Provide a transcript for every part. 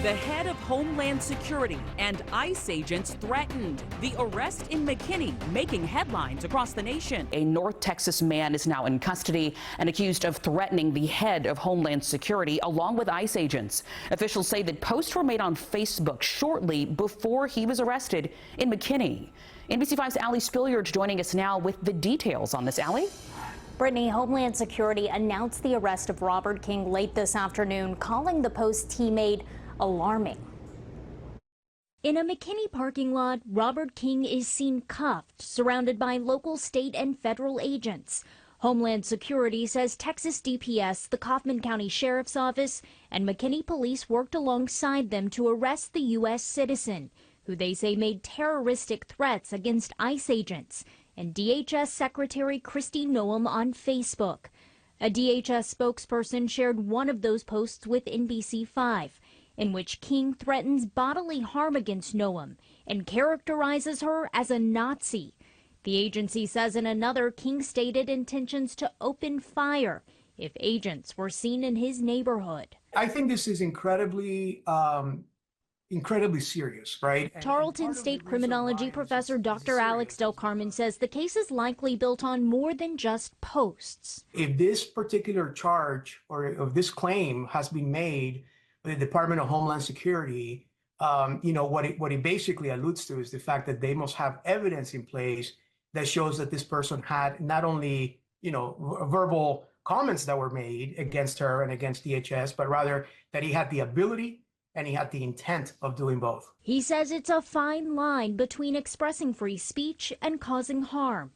The head of Homeland Security and ICE agents threatened. The arrest in McKinney making headlines across the nation. A North Texas man is now in custody and accused of threatening the head of Homeland Security along with ICE agents. Officials say that posts were made on Facebook shortly before he was arrested in McKinney. NBC5's Allie Spilliard joining us now with the details on this. Allie? Brittany, Homeland Security announced the arrest of Robert King late this afternoon, calling the posts he made alarming. In a McKinney parking lot, Robert King is seen cuffed, surrounded by local, state, and federal agents. Homeland Security says Texas DPS, the Kaufman County Sheriff's Office, and McKinney police worked alongside them to arrest the U.S. citizen, who they say made terroristic threats against ICE agents and DHS Secretary Kristi Noem on Facebook. A DHS spokesperson shared one of those posts with NBC5, in which King threatens bodily harm against Noem and characterizes her as a Nazi. The agency says in another, King stated intentions to open fire if agents were seen in his neighborhood. I think this is incredibly serious, right? Tarleton State Criminology professor Dr. Alex Del Carmen says the case is likely built on more than just posts. If this particular charge or if this claim has been made by the Department of Homeland Security, what it basically alludes to is the fact that they must have evidence in place that shows that this person had not only, verbal comments that were made against her and against DHS, but rather that he had the ability and he had the intent of doing both. He says it's a fine line between expressing free speech and causing harm.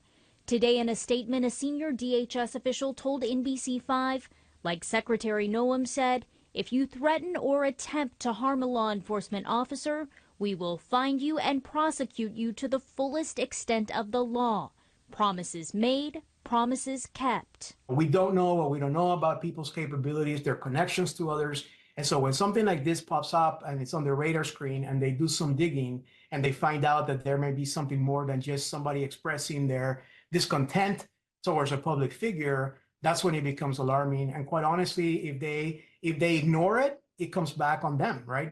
Today in a statement, a senior DHS official told NBC5, like Secretary Noem said, if you threaten or attempt to harm a law enforcement officer, we will find you and prosecute you to the fullest extent of the law. Promises made, promises kept. We don't know what we don't know about people's capabilities, their connections to others. And so when something like this pops up and it's on their radar screen and they do some digging and they find out that there may be something more than just somebody expressing their discontent towards a public figure, that's when it becomes alarming. And quite honestly, if they ignore it, it comes back on them, right?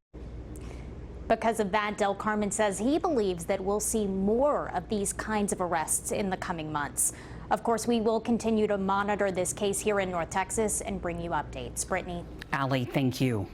Because of that, Del Carmen says he believes that we'll see more of these kinds of arrests in the coming months. Of course, we will continue to monitor this case here in North Texas and bring you updates. Brittany. Allie, thank you.